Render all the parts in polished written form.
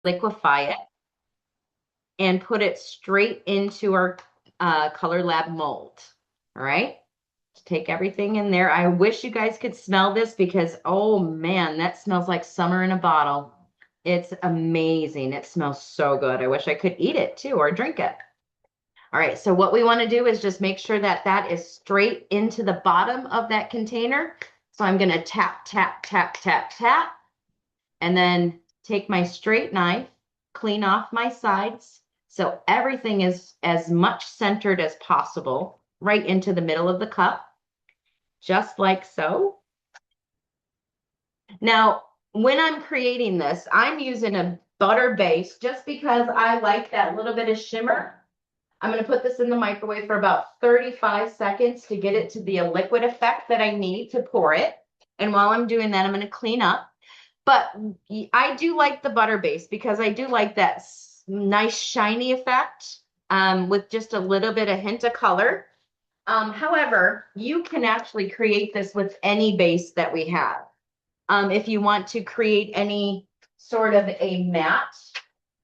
liquefy it, and put it straight into our Color Lab mold. All right. Take everything in there. I wish you guys could smell this because, oh man, that smells like summer in a bottle. It's amazing. It smells so good. I wish I could eat it too or drink it. All right, so what we want to do is just make sure that that is straight into the bottom of that container. So I'm going to tap, tap, tap, tap, tap, and then take my straight knife, clean off my sides. So everything is as much centered as possible right into the middle of the cup, just like so. Now, when I'm creating this, I'm using a butter base just because I like that little bit of shimmer. I'm going to put this in the microwave for about 35 seconds to get it to be a liquid effect that I need to pour it. And while I'm doing that, I'm going to clean up. But I do like the butter base because I do like that nice shiny effect with just a little bit of hint of color. However, you can actually create this with any base that we have. If you want to create any sort of a matte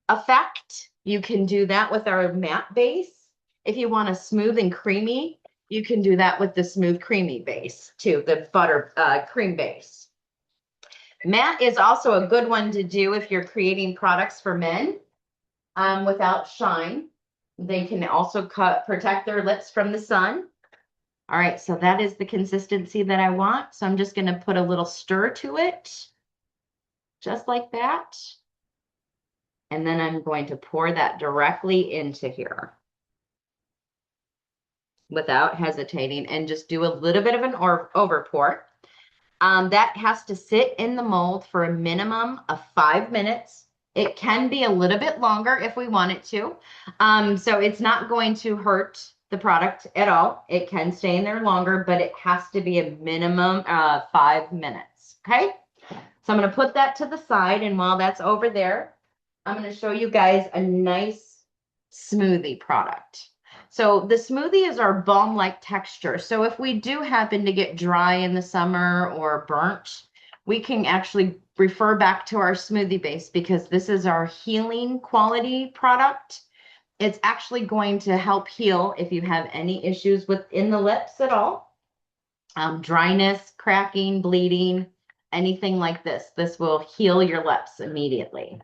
effect, you can do that with our matte base. If you want a smooth and creamy, you can do that with the smooth creamy base too, the butter cream base. Matte is also a good one to do if you're creating products for men without shine. They can also protect their lips from the sun. All right, so that is the consistency that I want. So I'm just going to put a little stir to it, just like that. And then I'm going to pour that directly into here without hesitating and just do a little bit of an over pour. That has to sit in the mold for a minimum of 5 minutes. It can be a little bit longer if we want it to. So it's not going to hurt the product at all. It can stay in there longer, but it has to be a minimum 5 minutes. Okay. So I'm going to put that to the side. And while that's over there, I'm going to show you guys a nice smoothie product. So the smoothie is our balm-like texture. So if we do happen to get dry in the summer or burnt, we can actually refer back to our smoothie base because this is our healing quality product. It's actually going to help heal if you have any issues within the lips at all. Dryness, cracking, bleeding, anything like this. This will heal your lips immediately.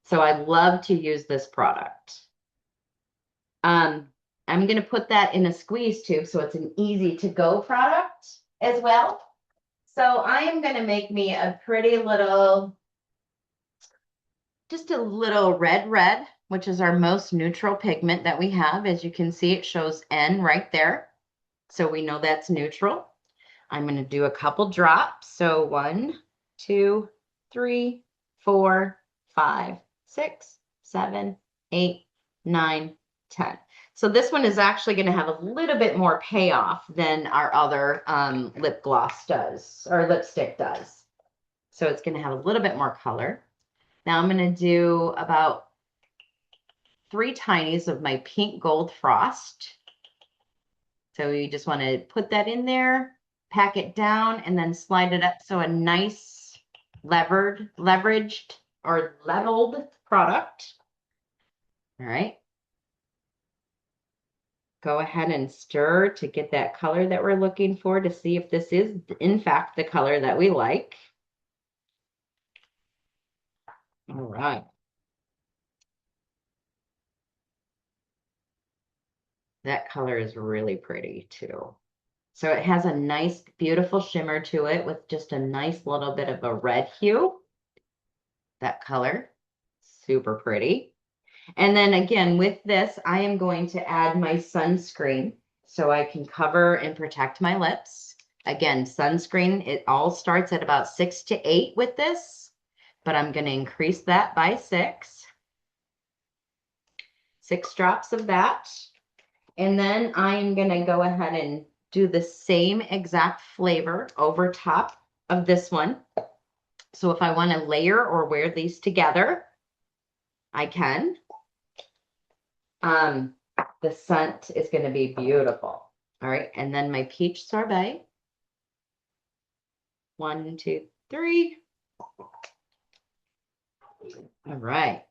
So I love to use this product. I'm going to put that in a squeeze tube so it's an easy to go product as well. So I am going to make me a pretty little, just a little red, which is our most neutral pigment that we have. As you can see, it shows N right there. So we know that's neutral. I'm going to do a couple drops. So 1, 2, 3, 4, 5, 6, 7, 8, 9, 10. So this one is actually going to have a little bit more payoff than our other lip gloss does, or lipstick does. So it's going to have a little bit more color. Now I'm going to do about 3 tinies of my pink gold frost. So you just want to put that in there, pack it down, and then slide it up. So a nice leveraged or leveled product. All right. Go ahead and stir to get that color that we're looking for to see if this is, in fact, the color that we like. All right. That color is really pretty too. So it has a nice, beautiful shimmer to it with just a nice little bit of a red hue. That color, super pretty. And then again, with this, I am going to add my sunscreen so I can cover and protect my lips. Again, sunscreen, it all starts at about 6 to 8 with this, but I'm going to increase that by 6. 6 drops of that. And then I'm going to go ahead and do the same exact flavor over top of this one. So if I want to layer or wear these together, I can. The scent is going to be beautiful. All right. And then my peach sorbet. 1, 2, 3. All right.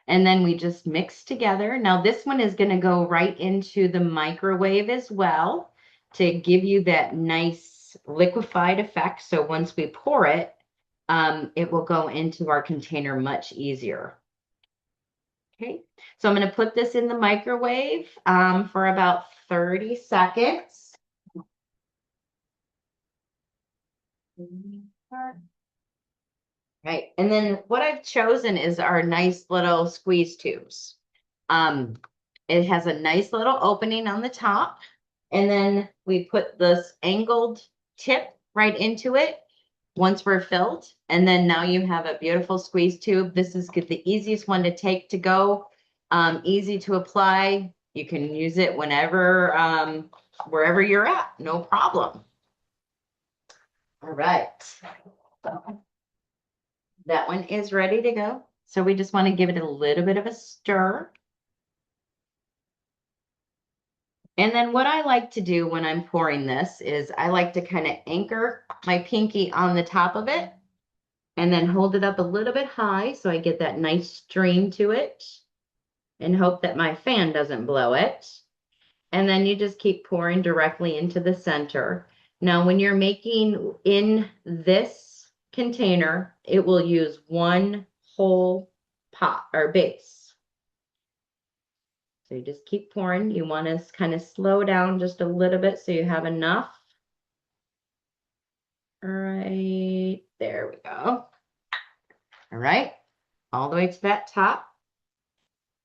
And then we just mix together. Now this one is going to go right into the microwave as well to give you that nice liquefied effect. So once we pour it, it will go into our container much easier. Okay, so I'm going to put this in the microwave for about 30 seconds. Right. And then what I've chosen is our nice little squeeze tubes. Um, it has a nice little opening on the top, and then we put this angled tip right into it once we're filled. And then now you have a beautiful squeeze tube. This is the easiest one to take to go, easy to apply. You can use it whenever, wherever you're at, no problem. All right. So that one is ready to go. So we just want to give it a little bit of a stir. And then what I like to do when I'm pouring this is I like to kind of anchor my pinky on the top of it and then hold it up a little bit high so I get that nice stream to it and hope that my fan doesn't blow it. And then you just keep pouring directly into the center. Now, when you're making in this container, it will use one whole pot or base. So you just keep pouring. You want to kind of slow down just a little bit so you have enough. All right, there we go. All right, all the way to that top.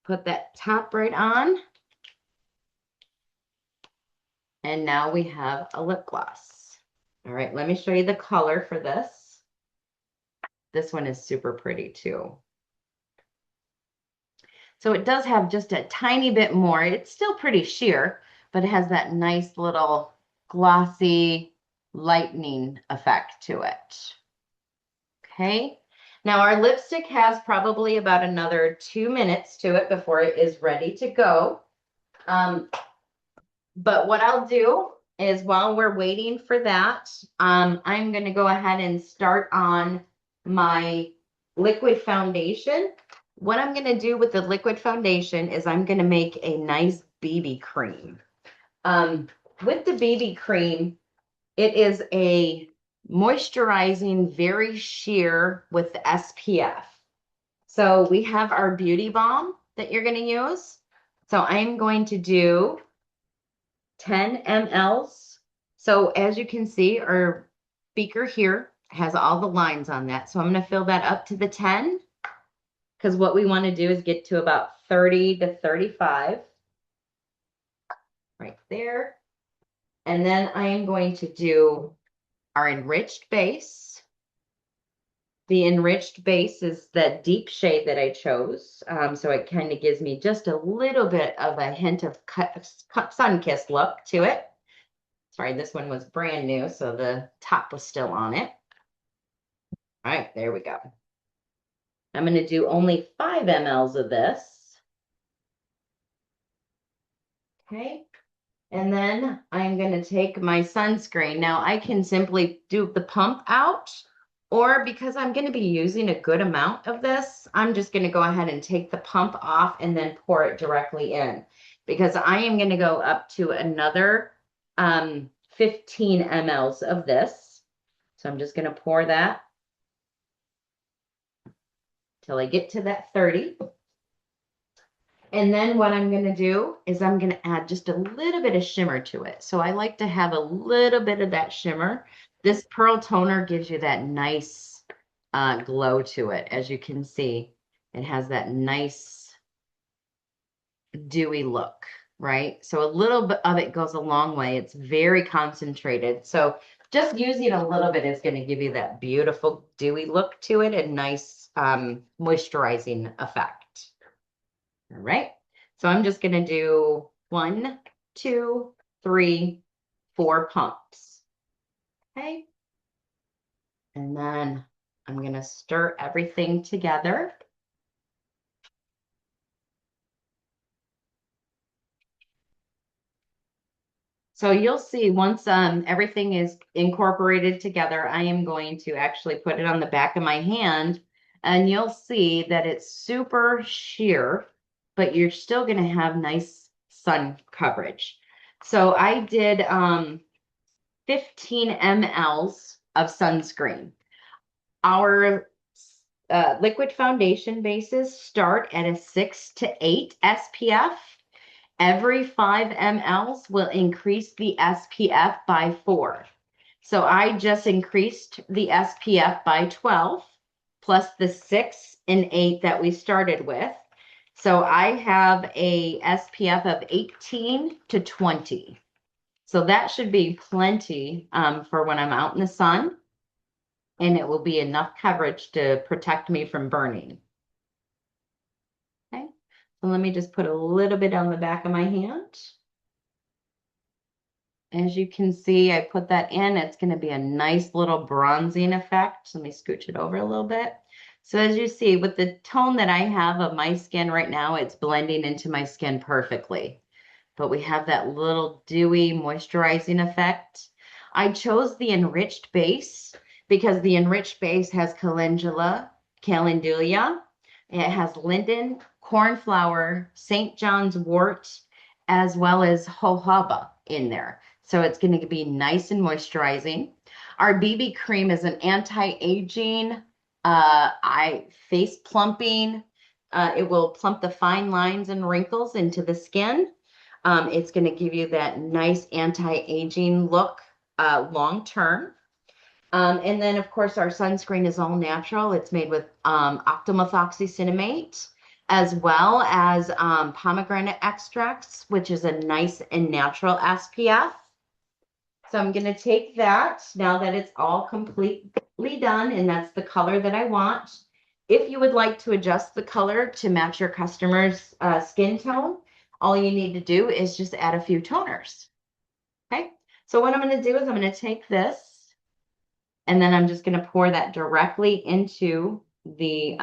Put that top right on. And now we have a lip gloss. All right, let me show you the color for this. This one is super pretty too. So it does have just a tiny bit more. It's still pretty sheer, but it has that nice little glossy lightning effect to it. Okay. Now our lipstick has probably about another 2 minutes to it before it is ready to go. But what I'll do is while we're waiting for that, I'm going to go ahead and start on my liquid foundation. What I'm going to do with the liquid foundation is I'm going to make a nice BB cream. With the BB cream, it is a moisturizing, very sheer with the SPF. So we have our beauty balm that you're going to use. So I'm going to do 10 mLs. So as you can see, our beaker here has all the lines on that. So I'm going to fill that up to the 10 because what we want to do is get to about 30 to 35 right there. And then I am going to do our enriched base. The enriched base is that deep shade that I chose. So it kind of gives me just a little bit of a hint of sun-kissed look to it. Sorry, this one was brand new, so the top was still on it. All right, there we go. I'm going to do only 5 mLs of this. Okay. And then I'm going to take my sunscreen. Now I can simply do the pump out, or because I'm going to be using a good amount of this, I'm just going to go ahead and take the pump off and then pour it directly in because I am going to go up to another 15 mLs of this. So I'm just going to pour that till I get to that 30. And then what I'm going to do is I'm going to add just a little bit of shimmer to it. So I like to have a little bit of that shimmer. This pearl toner gives you that nice glow to it. As you can see, it has that nice dewy look, right? So a little bit of it goes a long way. It's very concentrated. So just using a little bit is going to give you that beautiful dewy look to it and nice moisturizing effect. All right. So I'm just going to do 1, 2, 3, 4 pumps. Okay. And then I'm going to stir everything together. So you'll see once everything is incorporated together, I am going to actually put it on the back of my hand and you'll see that it's super sheer, but you're still going to have nice sun coverage. So I did 15 mLs of sunscreen. Our liquid foundation bases start at a 6 to 8 SPF. Every 5 mLs will increase the SPF by 4. So I just increased the SPF by 12 plus the 6 and 8 that we started with. So I have a SPF of 18 to 20. So that should be plenty for when I'm out in the sun, and it will be enough coverage to protect me from burning. Okay, so let me just put a little bit on the back of my hand. As you can see, I put that in. It's going to be a nice little bronzing effect. Let me scooch it over a little bit. So as you see, with the tone that I have of my skin right now, it's blending into my skin perfectly. But we have that little dewy moisturizing effect. I chose the enriched base because the enriched base has calendula, it has linden, cornflower, St. John's wort, as well as jojoba in there. So it's going to be nice and moisturizing. Our BB cream is an anti-aging, face plumping. It will plump the fine lines and wrinkles into the skin. It's going to give you that nice anti-aging look long term. And then, of course, our sunscreen is all natural. It's made with octamethoxycinnamate, as well as pomegranate extracts, which is a nice and natural SPF. So I'm going to take that now that it's all completely done, and that's the color that I want. If you would like to adjust the color to match your customer's skin tone, all you need to do is just add a few toners. Okay, so what I'm going to do is I'm going to take this, and then I'm just going to pour that directly into the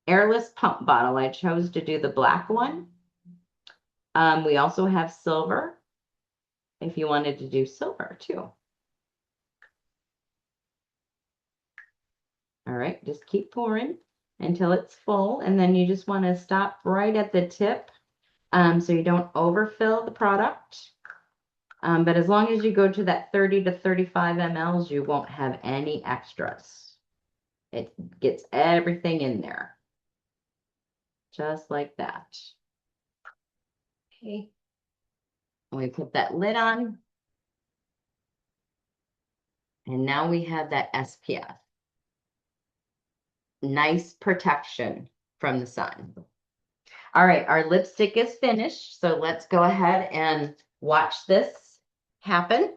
airless pump bottle. I chose to do the black one. We also have silver, if you wanted to do silver too. All right, just keep pouring until it's full, and then you just want to stop right at the tip so you don't overfill the product. But as long as you go to that 30 to 35 mLs, you won't have any extras. It gets everything in there, just like that. Okay, and we put that lid on, and now we have that SPF. Nice protection from the sun. All right, our lipstick is finished, so let's go ahead and watch this happen.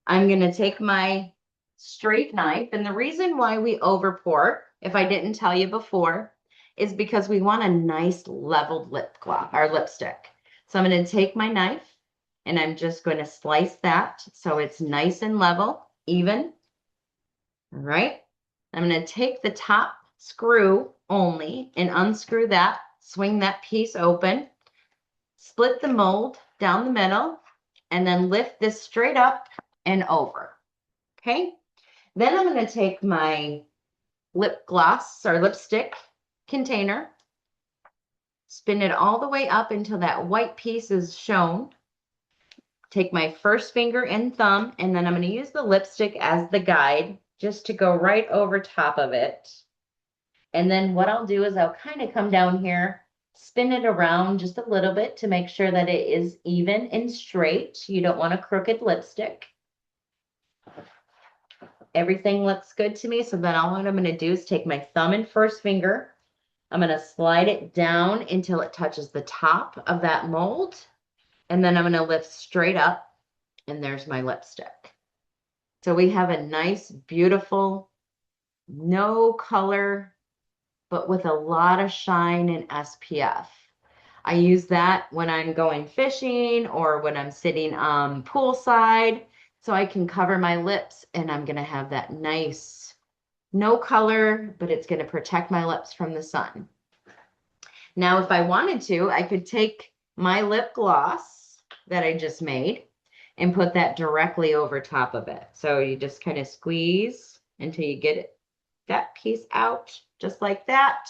I'm going to take my straight knife, and the reason why we over pour, if I didn't tell you before, is because we want a nice leveled lip gloss, our lipstick. So I'm going to take my knife, and I'm just going to slice that so it's nice and level, even. All right, I'm going to take the top screw only and unscrew that, swing that piece open, split the mold down the middle, and then lift this straight up and over. Okay, then I'm going to take my lip gloss or lipstick container, spin it all the way up until that white piece is shown. Take my first finger and thumb, and then I'm going to use the lipstick as the guide just to go right over top of it. And then what I'll do is I'll kind of come down here, spin it around just a little bit to make sure that it is even and straight. You don't want a crooked lipstick. Everything looks good to me. So then all what I'm going to do is take my thumb and first finger. I'm going to slide it down until it touches the top of that mold. And then I'm going to lift straight up, and there's my lipstick. So we have a nice, beautiful, no color, but with a lot of shine and SPF. I use that when I'm going fishing or when I'm sitting poolside, so I can cover my lips, and I'm going to have that nice, no color, but it's going to protect my lips from the sun. Now, if I wanted to, I could take my lip gloss that I just made and put that directly over top of it. So you just kind of squeeze until you get it that piece out just like that.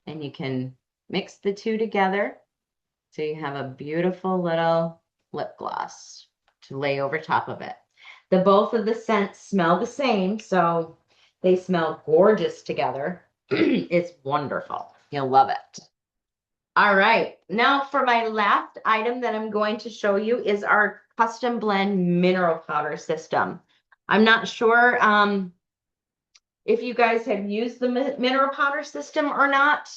And you can mix the two together. So you have a beautiful little lip gloss to lay over top of it. Both of the scents smell the same, so they smell gorgeous together. It's wonderful. You'll love it. All right, now for my last item that I'm going to show you is our Custom Blend mineral powder system. I'm not sure if you guys have used the mineral powder system or not,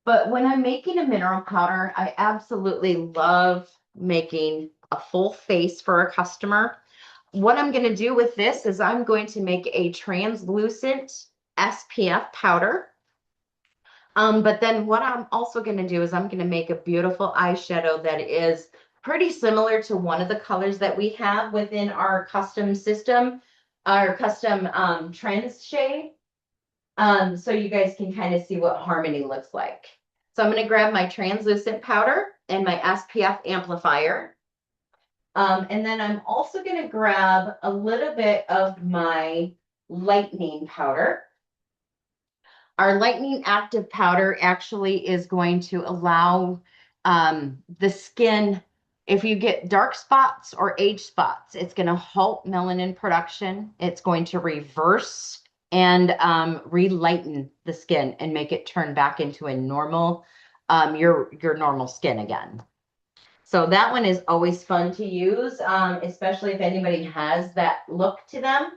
but when I'm making a mineral powder, I absolutely love making a full face for a customer. What I'm going to do with this is I'm going to make a translucent SPF powder. But then what I'm also going to do is I'm going to make a beautiful eyeshadow that is pretty similar to one of the colors that we have within our custom system, our custom trends shade. So you guys can kind of see what Harmony looks like. So I'm going to grab my translucent powder and my SPF amplifier. And then I'm also going to grab a little bit of my lightening powder. Our lightning active powder actually is going to allow the skin, if you get dark spots or age spots, it's going to halt melanin production. It's going to reverse and relighten the skin and make it turn back into a normal, your normal skin again. So that one is always fun to use, especially if anybody has that look to them.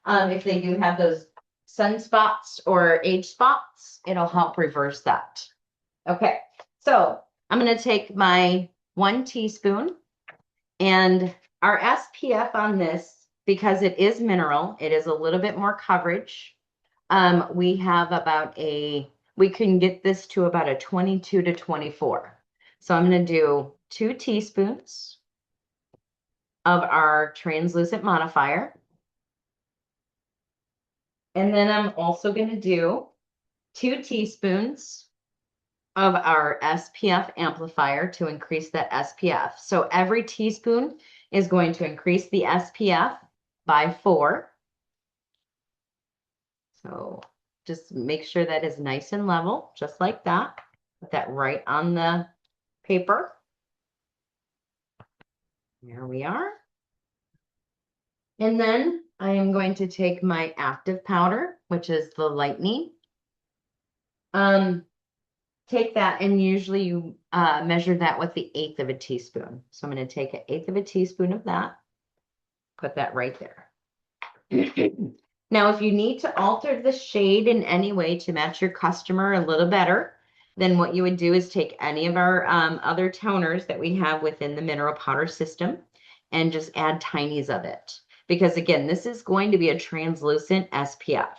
If they do have those sunspots or age spots, it'll help reverse that. Okay, so I'm going to take my 1 teaspoon, and our SPF on this, because it is mineral, it is a little bit more coverage. We have we can get this to about a 22 to 24. So I'm going to do 2 teaspoons of our translucent modifier. And then I'm also going to do 2 teaspoons of our SPF amplifier to increase that SPF. So every teaspoon is going to increase the SPF by 4. So just make sure that is nice and level, just like that. Put that right on the paper. There we are. And then I am going to take my active powder, which is the lightning. Take that, and usually you measure that with the 1/8 of a teaspoon. So I'm going to take an 1/8 of a teaspoon of that, put that right there. Now, if you need to alter the shade in any way to match your customer a little better, then what you would do is take any of our other toners that we have within the mineral powder system and just add tinies of it. Because again, this is going to be a translucent SPF.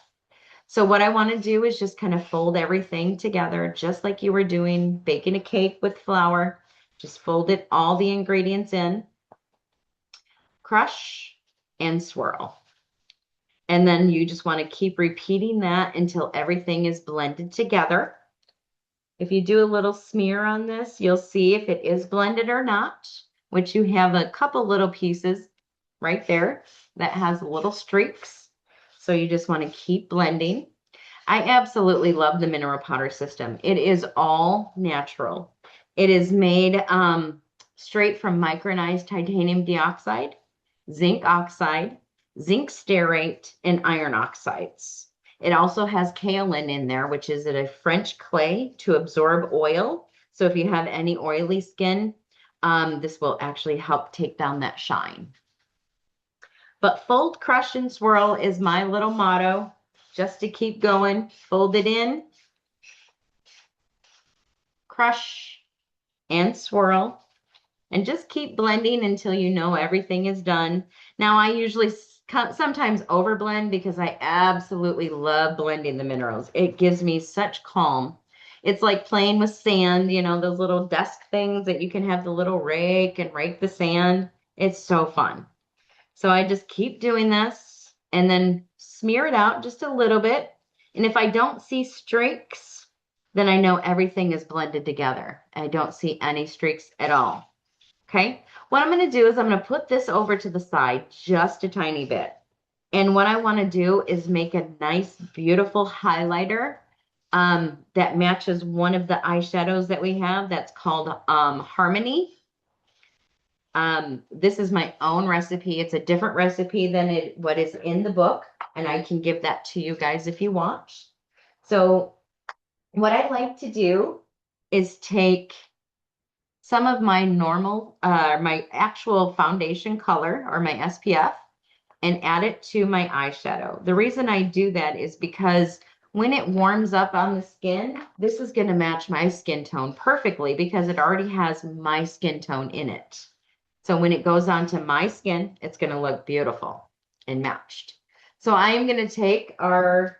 So what I want to do is just kind of fold everything together, just like you were doing baking a cake with flour. Just fold it, all the ingredients in, crush, and swirl. And then you just want to keep repeating that until everything is blended together. If you do a little smear on this, you'll see if it is blended or not, which you have a couple little pieces right there that has little streaks. So you just want to keep blending. I absolutely love the mineral powder system. It is all natural. It is made straight from micronized titanium dioxide, zinc oxide, zinc stearate, and iron oxides. It also has kaolin in there, which is a French clay to absorb oil. So if you have any oily skin, this will actually help take down that shine. But fold, crush, and swirl is my little motto, just to keep going. Fold it in, crush, and swirl, and just keep blending until you know everything is done. Now, I usually sometimes overblend because I absolutely love blending the minerals. It gives me such calm. It's like playing with sand, you know, those little desk things that you can have the little rake and rake the sand. It's so fun. So I just keep doing this and then smear it out just a little bit. And if I don't see streaks, then I know everything is blended together. I don't see any streaks at all. Okay, what I'm going to do is I'm going to put this over to the side just a tiny bit. And what I want to do is make a nice, beautiful highlighter that matches one of the eyeshadows that we have that's called Harmony. This is my own recipe. It's a different recipe than what is in the book, and I can give that to you guys if you want. So what I like to do is take some of my my actual foundation color or my SPF and add it to my eyeshadow. The reason I do that is because when it warms up on the skin, this is going to match my skin tone perfectly because it already has my skin tone in it. So when it goes onto my skin, it's going to look beautiful and matched. So I am going to take our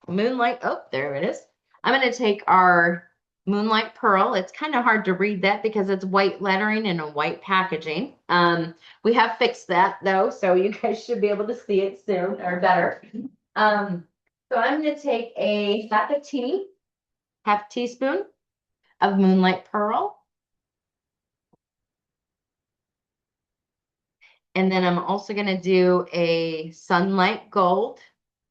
Moonlight, oh, there it is. I'm going to take our Moonlight Pearl. It's kind of hard to read that because it's white lettering and a white packaging. We have fixed that though, so you guys should be able to see it soon or better. So I'm going to take a half teaspoon of Moonlight Pearl. And then I'm also going to do a Sunlight Gold.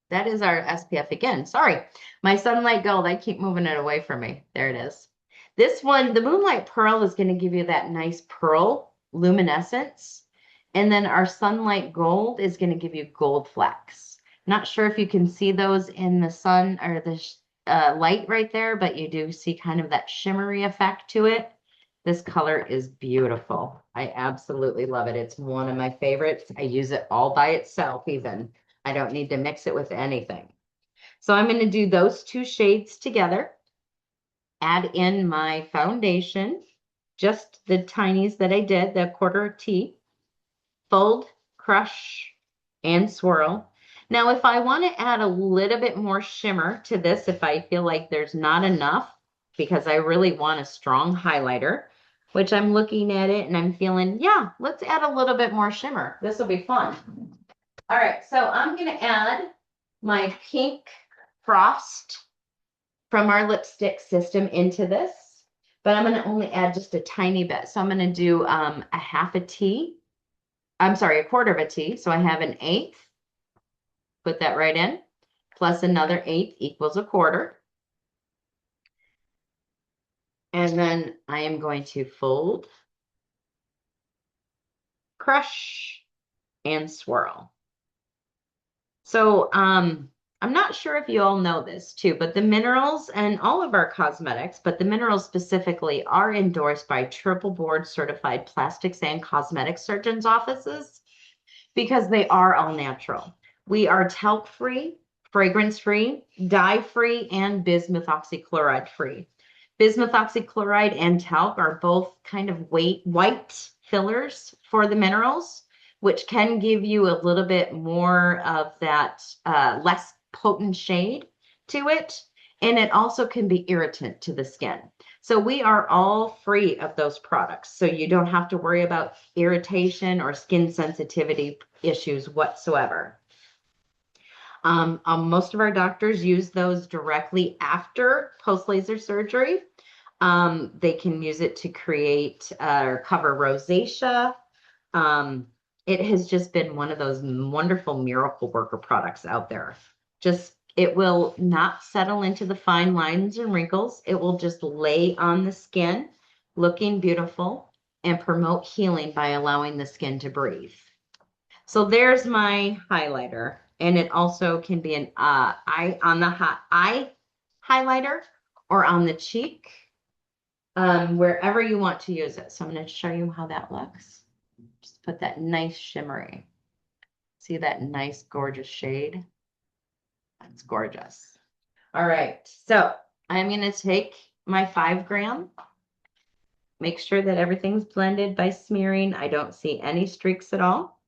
That is our SPF again. Sorry, my Sunlight Gold. I keep moving it away from me. There it is. This one, the Moonlight Pearl, is going to give you that nice pearl luminescence. And then our Sunlight Gold is going to give you gold flecks. Not sure if you can see those in the sun or the light right there, but you do see kind of that shimmery effect to it. This color is beautiful. I absolutely love it. It's one of my favorites. I use it all by itself even. I don't need to mix it with anything. So I'm going to do those two shades together. Add in my foundation, just the tinies that I did, the quarter T. Fold, crush, and swirl. Now, if I want to add a little bit more shimmer to this, if I feel like there's not enough, because I really want a strong highlighter, which I'm looking at it and I'm feeling, yeah, let's add a little bit more shimmer. This will be fun. All right, so I'm going to add my pink frost from our lipstick system into this, but I'm going to only add just a tiny bit. So I'm going to do a half a tea. I'm sorry, a quarter of a tea. So I have an eighth. Put that right in. Plus another eighth equals a quarter. And then I am going to fold, crush, and swirl. So I'm not sure if you all know this too, but the minerals and all of our cosmetics, but the minerals specifically are endorsed by triple board certified plastics and cosmetic surgeons offices because they are all natural. We are talc free, fragrance free, dye free, and bismuth oxychloride free. Bismuth oxychloride and talc are both kind of white fillers for the minerals, which can give you a little bit more of that less potent shade to it. And it also can be irritant to the skin. So we are all free of those products. So you don't have to worry about irritation or skin sensitivity issues whatsoever. Most of our doctors use those directly after post-laser surgery. They can use it to create or cover rosacea. It has just been one of those wonderful miracle worker products out there. Just it will not settle into the fine lines and wrinkles. It will just lay on the skin, looking beautiful, and promote healing by allowing the skin to breathe. So there's my highlighter, and it also can be an eye on the eye highlighter or on the cheek, wherever you want to use it. So I'm going to show you how that looks. Just put that nice shimmery. See that nice, gorgeous shade? That's gorgeous. All right, so I'm going to take my 5 gram. Make sure that everything's blended by smearing. I don't see any streaks at all.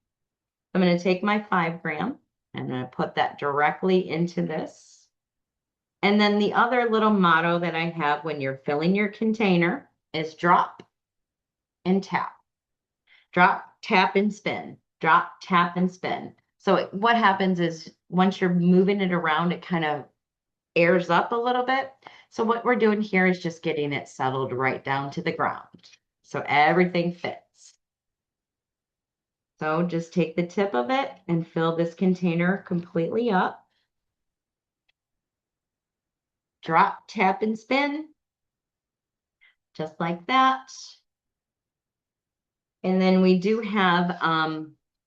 I'm going to take my 5 gram. I'm going to put that directly into this. And then the other little motto that I have when you're filling your container is drop and tap. Drop, tap, and spin. Drop, tap, and spin. So what happens is once you're moving it around, it kind of airs up a little bit. So what we're doing here is just getting it settled right down to the ground. So everything fits. So just take the tip of it and fill this container completely up. Drop, tap, and spin. Just like that. And then we do have,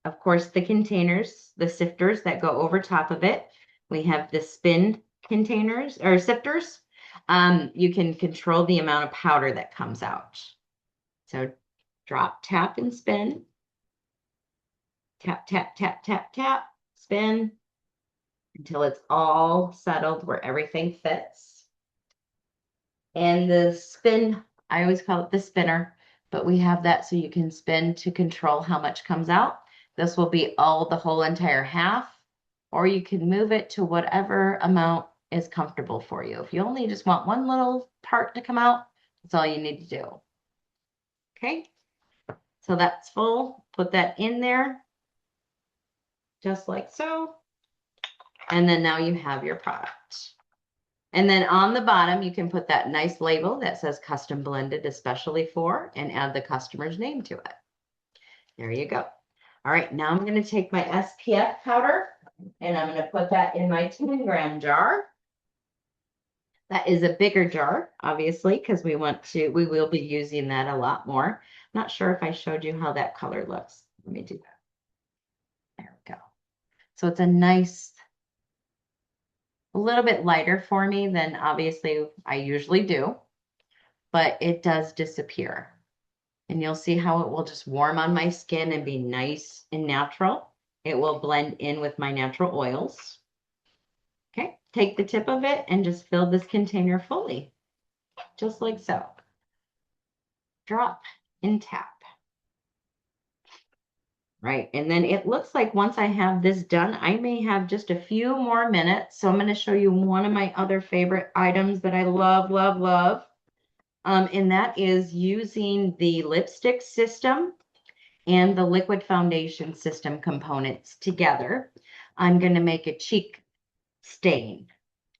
of course, the containers, the sifters that go over top of it. We have the spin containers or sifters. You can control the amount of powder that comes out. So drop, tap, and spin. Tap, tap, tap, tap, tap, spin until it's all settled where everything fits. And the spin, I always call it the spinner, but we have that so you can spin to control how much comes out. This will be all the whole entire half, or you can move it to whatever amount is comfortable for you. If you only just want one little part to come out, that's all you need to do. Okay, so that's full. Put that in there, just like so. And then now you have your product. And then on the bottom, you can put that nice label that says custom blended especially for, and add the customer's name to it. There you go. All right, now I'm going to take my SPF powder and I'm going to put that in my 10-gram jar. That is a bigger jar, obviously, because we will be using that a lot more. I'm not sure if I showed you how that color looks. Let me do that. There we go. So it's a nice, a little bit lighter for me than obviously I usually do, but it does disappear. And you'll see how it will just warm on my skin and be nice and natural. It will blend in with my natural oils. Okay, take the tip of it and just fill this container fully, just like so. Drop and tap. Right, and then it looks like once I have this done, I may have just a few more minutes. So I'm going to show you one of my other favorite items that I love, love, love. And that is using the lipstick system and the liquid foundation system components together. I'm going to make a cheek stain.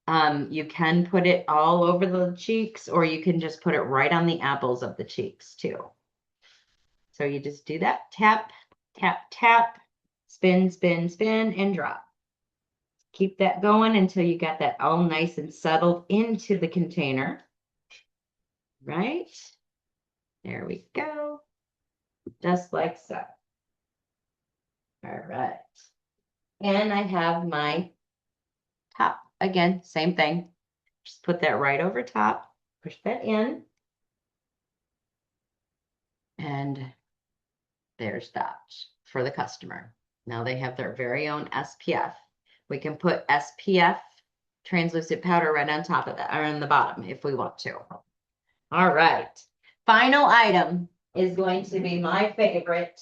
You can put it all over the cheeks, or you can just put it right on the apples of the cheeks too. So you just do that, tap, tap, tap, spin, spin, spin, and drop. Keep that going until you got that all nice and settled into the container. Right? There we go. Just like so. All right. And I have my top. Again, same thing. Just put that right over top. Push that in. And there's that for the customer. Now they have their very own SPF. We can put SPF translucent powder right on top of that, or on the bottom if we want to. All right. Final item is going to be my favorite,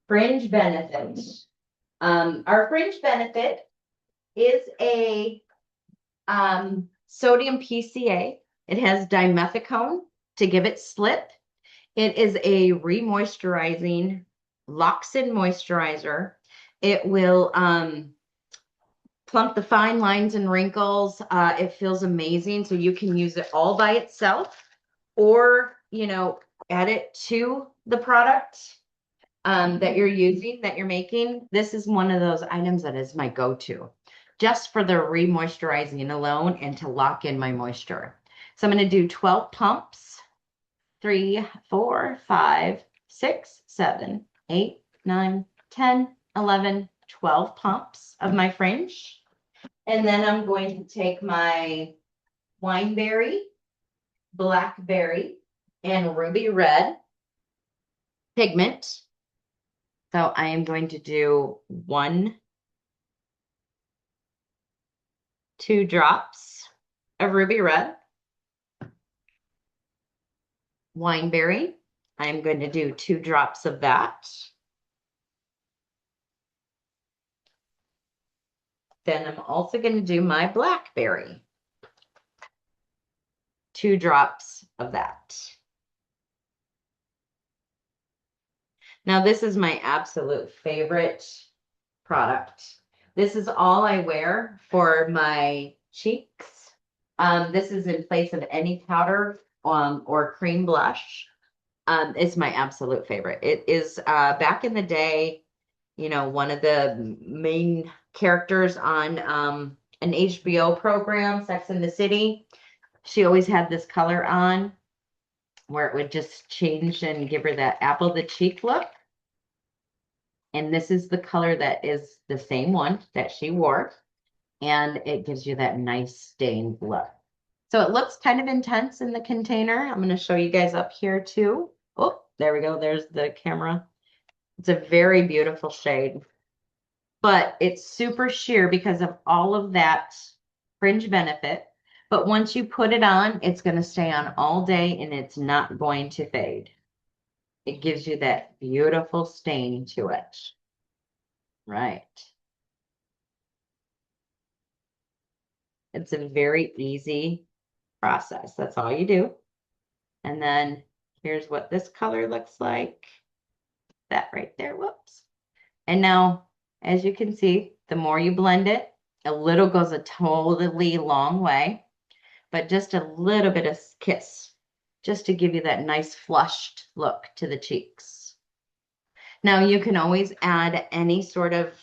Fringe Benefit. Our Fringe Benefit is a sodium PCA. It has dimethicone to give it slip. It is a remoisturizing Loxin moisturizer. It will plump the fine lines and wrinkles. It feels amazing. So you can use it all by itself, or, you know, add it to the product that you're using, that you're making. This is one of those items that is my go-to, just for the remoisturizing alone and to lock in my moisture. So I'm going to do 12 pumps. 3, 4, 5, 6, 7, 8, 9, 10, 11, 12 pumps of my Fringe. And then I'm going to take my Wineberry, Blackberry, and Ruby Red pigment. So I am going to do 1, 2 drops of Ruby Red. Wineberry, I'm going to do 2 drops of that. Then I'm also going to do my Blackberry. 2 drops of that. Now this is my absolute favorite product. This is all I wear for my cheeks. This is in place of any powder or cream blush. It's my absolute favorite. It is back in the day, you know, one of the main characters on an HBO program, Sex and the City. She always had this color on where it would just change and give her that apple the cheek look. And this is the color that is the same one that she wore. And it gives you that nice stained look. So it looks kind of intense in the container. I'm going to show you guys up here too. Oh, there we go. There's the camera. It's a very beautiful shade, but it's super sheer because of all of that fringe benefit. But once you put it on, it's going to stay on all day and it's not going to fade. It gives you that beautiful stain to it. Right. It's a very easy process. That's all you do. And then here's what this color looks like. That right there. Whoops. And now, as you can see, the more you blend it, a little goes a totally long way, but just a little bit of kiss, just to give you that nice flushed look to the cheeks. Now you can always add any sort of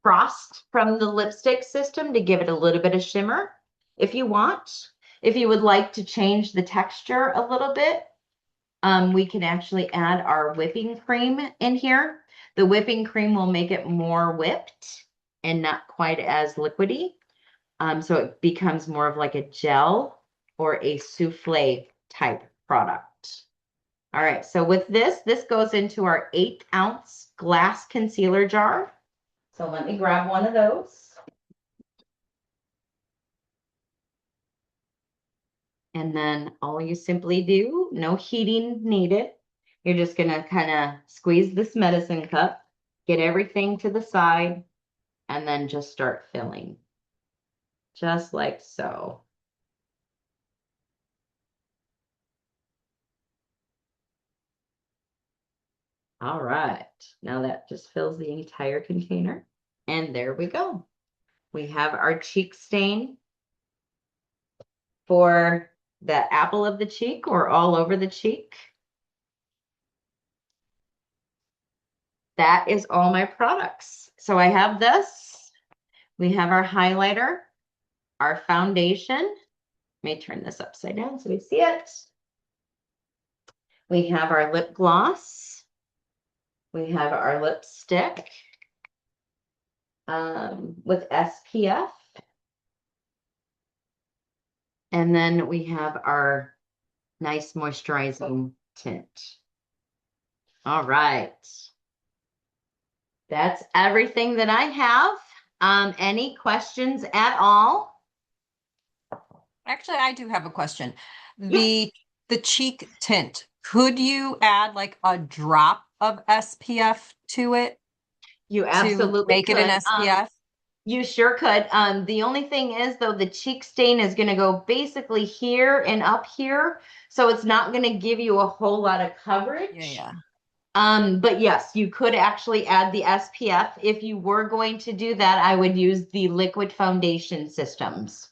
frost from the lipstick system to give it a little bit of shimmer if you want. If you would like to change the texture a little bit, we can actually add our whipping cream in here. The whipping cream will make it more whipped and not quite as liquidy. So it becomes more of like a gel or a souffle type product. All right, so with this goes into our 8-ounce glass concealer jar. So let me grab one of those. And then all you simply do, no heating needed. You're just gonna kind of squeeze this medicine cup, get everything to the side, and then just start filling. Just like so. All right, now that just fills the entire container. And there we go. We have our cheek stain for the apple of the cheek or all over the cheek. That is all my products. So I have this. We have our highlighter, our foundation. Let me turn this upside down so we see it. We have our lip gloss. We have our lipstick with SPF. And then we have our nice moisturizing tint. All right. That's everything that I have. Any questions at all? Actually, I do have a question. Yes. The cheek tint, could you add like a drop of SPF to it You to absolutely make it an could. SPF? You sure could. The only thing is, though, the cheek stain is going to go basically here and up here. So it's not going to give you a whole lot of Yeah, coverage. yeah. But yes, you could actually add the SPF. If you were going to do that, I would use the Liquid Foundation Systems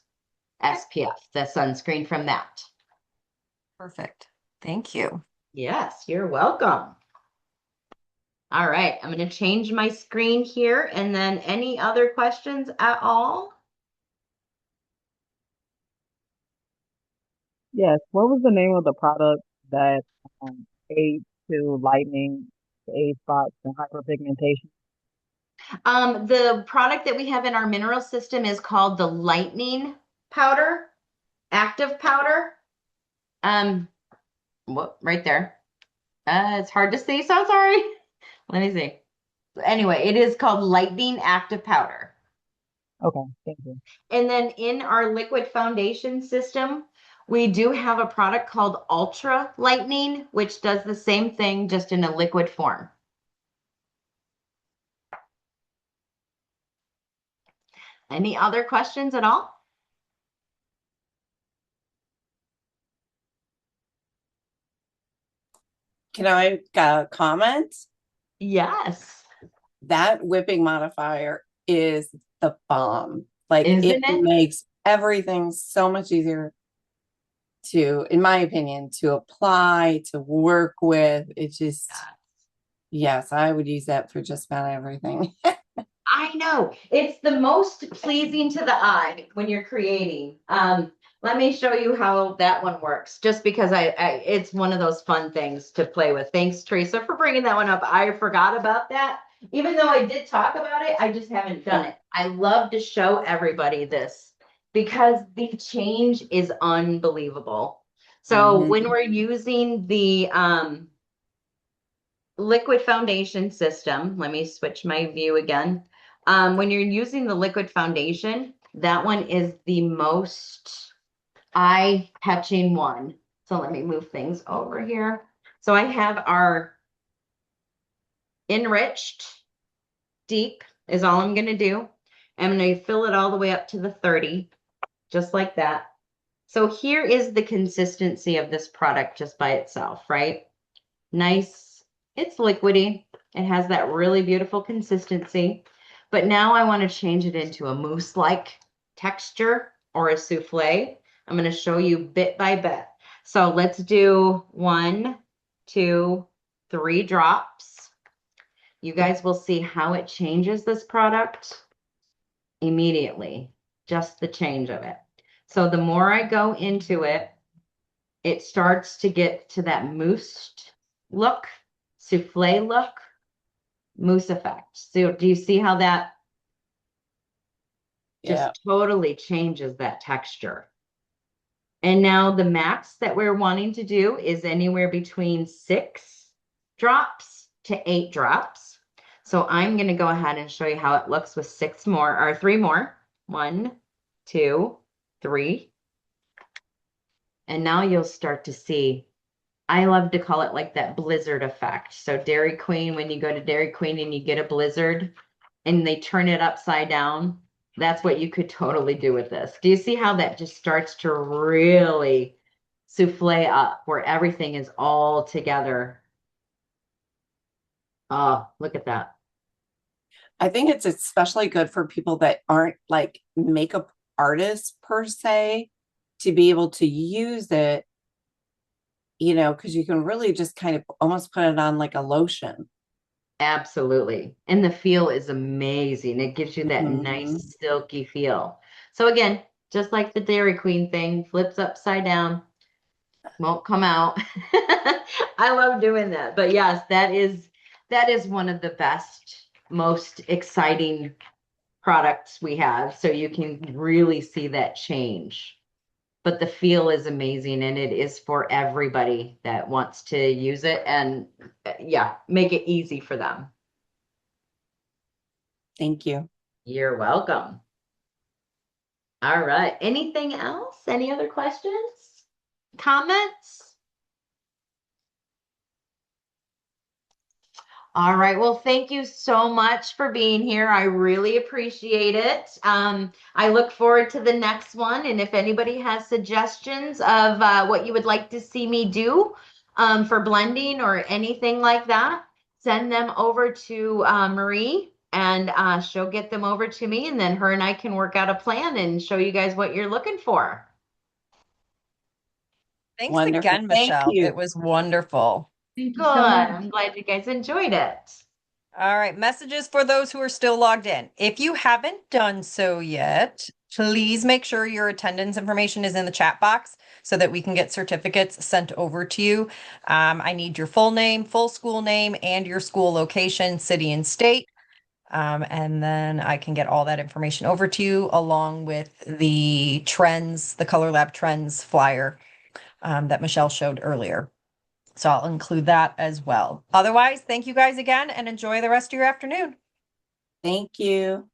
SPF, the sunscreen from that. Perfect. Thank you. Yes, you're welcome. All right, I'm going to change my screen here. And then any other questions at all? Yes. What was the name of the product that aids to lightening, age spots, and hyperpigmentation? The product that we have in our mineral system is called the lightning powder, active powder. Um, what right there. It's hard to see, so sorry. Let me see. Anyway, it is called lightning active powder. Okay, thank you. And then in our liquid foundation system, we do have a product called Ultra Lightning, which does the same thing just in a liquid form. Any other questions at all? Can I comment? Yes. That whipping modifier is the bomb. Like it Isn't it? makes everything so much easier. to, in my opinion, to apply, to work with. It just, yes, I would use that for just about everything. I know it's the most pleasing to the eye when you're creating. Let me show you how that one works, just because it's one of those fun things to play with. Thanks, Teresa, for bringing that one up. I forgot about that. Even though I did talk about it, I just haven't done it. I love to show everybody this because the change is unbelievable. So Mhm. when we're using the liquid foundation system, let me switch my view again. When you're using the liquid foundation, that one is the most eye-catching one. So let me move things over here. So I have our enriched deep is all I'm going to do. I'm going to fill it all the way up to the 30, just like that. So here is the consistency of this product just by itself, right? Nice. It's liquidy. It has that really beautiful consistency. But now I want to change it into a mousse-like texture or a souffle. I'm going to show you bit by bit. So let's do 1, 2, 3 drops. You guys will see how it changes this product immediately, just the change of it. So the more I go into it, it starts to get to that moussed look, souffle look, mousse effect. So do you see how that Yeah. just totally changes that texture? And now the max that we're wanting to do is anywhere between 6 drops to 8 drops. So I'm going to go ahead and show you how it looks with 6 more or 3 more. 1, 2, 3. And now you'll start to see, I love to call it like that blizzard effect. So Dairy Queen, when you go to Dairy Queen and you get a blizzard and they turn it upside down, that's what you could totally do with this. Do you see how that just starts to really souffle up where everything is all together? Oh, look at that. I think it's especially good for people that aren't like makeup artists per se, to be able to use it, because you can really just kind of almost put it on like a lotion. Absolutely. And the feel is amazing. It gives you that Mhm. nice silky feel. So again, just like the Dairy Queen thing, flips upside down, won't come out. I love doing that. But yes, that is one of the best, most exciting products we have. So you can really see that change. But the feel is amazing and it is for everybody that wants to use it and yeah, make it easy for them. Thank you. You're welcome. All right. Anything else? Any other questions? Comments? All right. Well, thank you so much for being here. I really appreciate it. I look forward to the next one. And if anybody has suggestions of what you would like to see me do for blending or anything like that, send them over to Marie and she'll get them over to me. And then her and I can work out a plan and show you guys what you're looking for. Thanks Wonderful. again, Thank Michelle. you. It was wonderful. Thank Good. you so much. I'm glad you guys enjoyed it. All right, messages for those who are still logged in. If you haven't done so yet, please make sure your attendance information is in the chat box so that we can get certificates sent over to you. I need your full name, full school name, and your school location, city and state. And then I can get all that information over to you along with the trends, the Color Lab Trends flyer that Michelle showed earlier. So I'll include that as well. Otherwise, thank you guys again and enjoy the rest of your afternoon. Thank you.